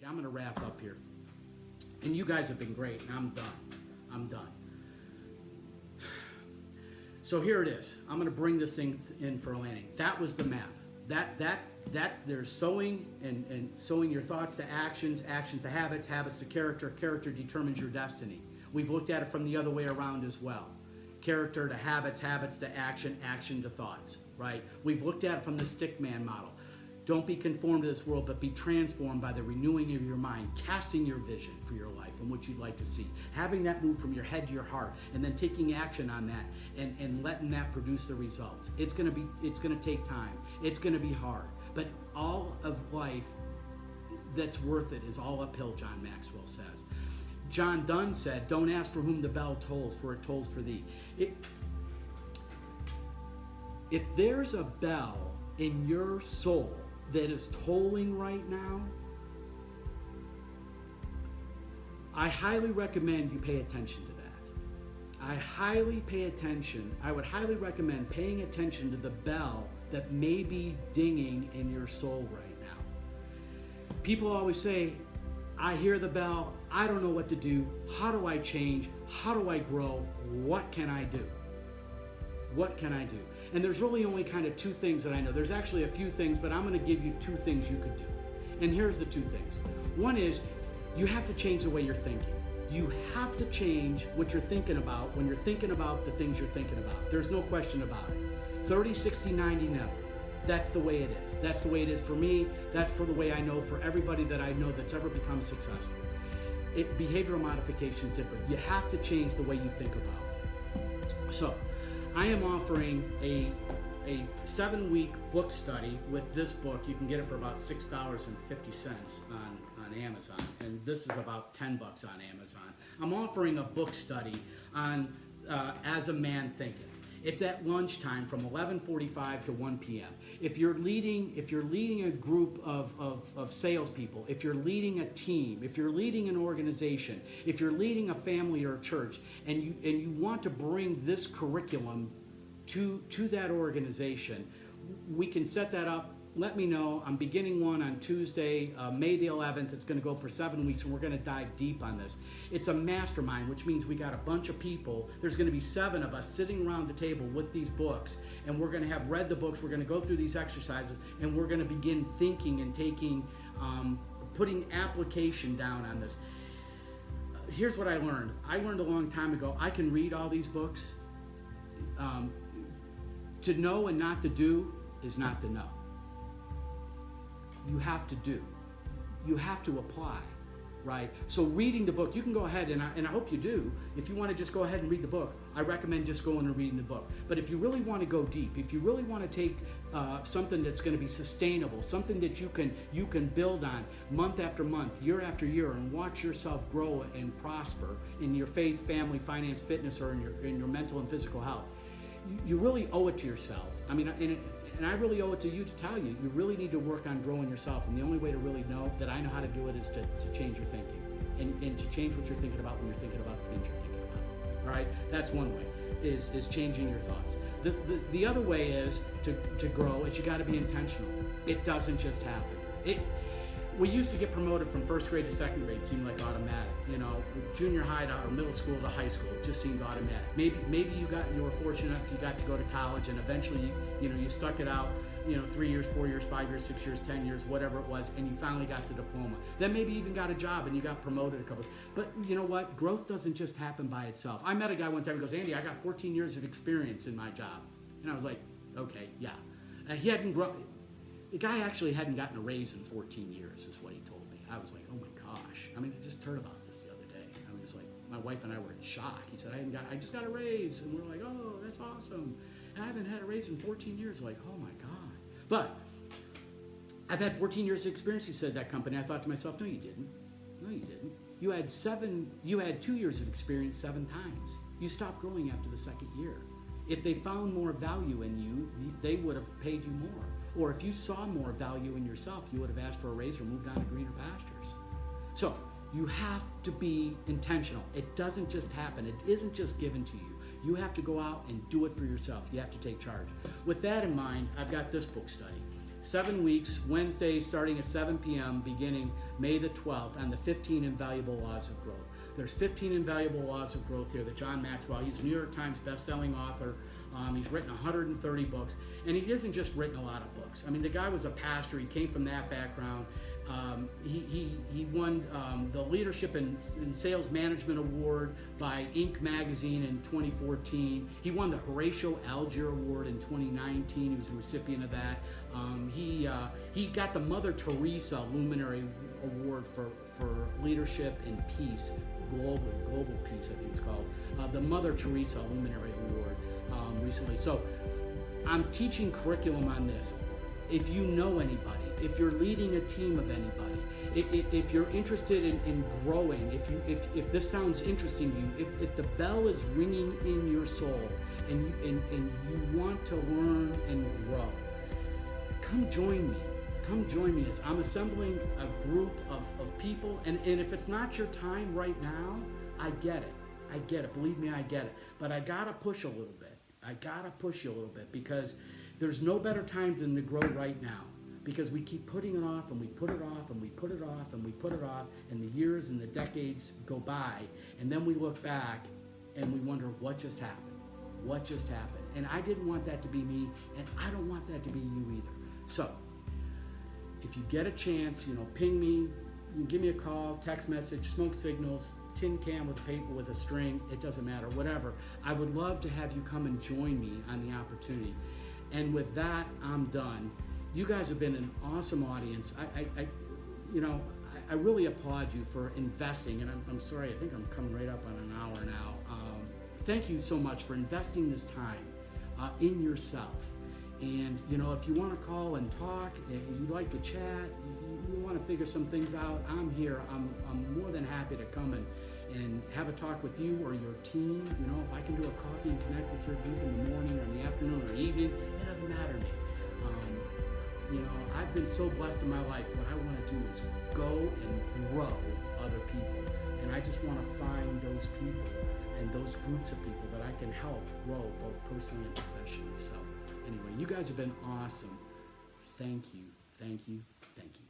I'm going to wrap up here. And you guys have been great, and I'm done. I'm done. So here it is. I'm going to bring this thing in for a landing. That was the map. That's there's sowing and sowing your thoughts to actions, actions to habits, habits to character, character determines your destiny. We've looked at it from the other way around as well. Character to habits, habits to action, action to thoughts, right? We've looked at it from the stickman model. Don't be conformed to this world, but be transformed by the renewing of your mind, casting your vision for your life and what you'd like to see. Having that move from your head to your heart, and then taking action on that and letting that produce the results. It's gonna take time. It's gonna be hard. But all of life that's worth it is all uphill, John Maxwell says. John Donne said, don't ask for whom the bell tolls, for it tolls for thee. If there's a bell in your soul that is tolling right now, I highly recommend you pay attention to that. I would highly recommend paying attention to the bell that may be dinging in your soul right now. People always say, I hear the bell, I don't know what to do, how do I change, how do I grow, what can I do? What can I do? And there's really only kind of two things that I know. There's actually a few things, but I'm going to give you two things you could do. And here's the two things. One is you have to change the way you're thinking. You have to change what you're thinking about when you're thinking about the things you're thinking about. There's no question about it. 30, 60, 90, never. That's the way it is. That's the way it is for me. That's for the way I know for everybody that I know that's ever become successful. Behavioral modification is different. You have to change the way you think about it. So, I am offering a 7-week book study with this book. You can get it for about $6.50 on Amazon, and this is about $10 on Amazon. I'm offering a book study on As a Man Thinketh. It's at lunchtime from 11:45 to 1 p.m. If you're leading a group of salespeople, if you're leading a team, if you're leading an organization, if you're leading a family or a church, and you want to bring this curriculum to that organization, we can set that up. Let me know. I'm beginning one on Tuesday, May the 11th. It's going to go for 7 weeks, and we're going to dive deep on this. It's a mastermind, which means we got a bunch of people. There's going to be 7 of us sitting around the table with these books, and we're going to have read the books. We're going to go through these exercises, and we're going to begin thinking and putting application down on this. Here's what I learned. I learned a long time ago, I can read all these books. To know and not to do is not to know. You have to do. You have to apply, right? So reading the book, you can go ahead, and I hope you do. If you want to just go ahead and read the book, I recommend just going and reading the book. But if you really want to go deep, if you really want to take something that's going to be sustainable, something that you can build on month after month, year after year, and watch yourself grow and prosper in your faith, family, finance, fitness, or in your mental and physical health, you really owe it to yourself. I mean, and I really owe it to you to tell you, you really need to work on growing yourself. And the only way to really know that I know how to do it is to change your thinking and to change what you're thinking about when you're thinking about the things you're thinking about. All right? That's one way, is changing your thoughts. The other way is to grow is you got to be intentional. It doesn't just happen. We used to get promoted from first grade to second grade. It seemed like automatic. You know, junior high or middle school to high school, it just seemed automatic. Maybe you were fortunate enough you got to go to college, and eventually you stuck it out. 3 years, 4 years, 5 years, 6 years, 10 years, whatever it was, and you finally got the diploma. Then maybe even got a job and you got promoted a couple. But you know what? Growth doesn't just happen by itself. I met a guy one time who goes, Andy, I got 14 years of experience in my job, and I was like, okay, yeah. He hadn't grown. The guy actually hadn't gotten a raise in 14 years, is what he told me. I was like, oh my gosh. I mean, I just heard about this the other day. I was like, my wife and I were in shock. He said, I just got a raise. And we're like, oh, that's awesome. I haven't had a raise in 14 years. Like, oh my God. But I've had 14 years of experience, he said, that company. I thought to myself, no, you didn't. No, you didn't. You had 2 years of experience 7 times. You stopped growing after the second year. If they found more value in you, they would have paid you more. Or if you saw more value in yourself, you would have asked for a raise or moved on to greener pastures. So you have to be intentional. It doesn't just happen. It isn't just given to you. You have to go out and do it for yourself. You have to take charge. With that in mind, I've got this book study. 7 weeks, Wednesday starting at 7 p.m., beginning May the 12th, on the 15 Invaluable Laws of Growth. There's 15 Invaluable Laws of Growth here that John Maxwell, he's a New York Times best-selling author. He's written 130 books, and he hasn't just written a lot of books. I mean, the guy was a pastor. He came from that background. He won the Leadership and Sales Management Award by Inc. magazine in 2014. He won the Horatio Alger Award in 2019. He was a recipient of that. He got the Mother Teresa Luminary Award for Leadership and Peace, global peace, I think it's called, the Mother Teresa Luminary Award recently. So I'm teaching curriculum on this. If you know anybody, if you're leading a team of anybody, if you're interested in growing, if this sounds interesting to you, if the bell is ringing in your soul and you want to learn and grow, come join me. Come join me. I'm assembling a group of people, and if it's not your time right now, I get it. I get it. Believe me, I get it. But I gotta push a little bit. I gotta push you a little bit, because there's no better time than to grow right now. Because we keep putting it off, and we put it off, and we put it off, and we put it off, and the years and the decades go by, and then we look back and we wonder what just happened. What just happened? And I didn't want that to be me, and I don't want that to be you either. So, if you get a chance, ping me, you can give me a call, text message, smoke signals, tin can with paper with a string, it doesn't matter, whatever. I would love to have you come and join me on the opportunity. And with that, I'm done. You guys have been an awesome audience. I really applaud you for investing, and I'm sorry, I think I'm coming right up on an hour now. Thank you so much for investing this time in yourself. And if you want to call and talk, and you'd like to chat, you want to figure some things out, I'm here. I'm more than happy to come and have a talk with you or your team. If I can do a coffee and connect with your group in the morning or in the afternoon or evening, it doesn't matter to me. I've been so blessed in my life. What I want to do is go and grow other people. And I just want to find those people and those groups of people that I can help grow both personally and professionally. So anyway, you guys have been awesome. Thank you, thank you, thank you.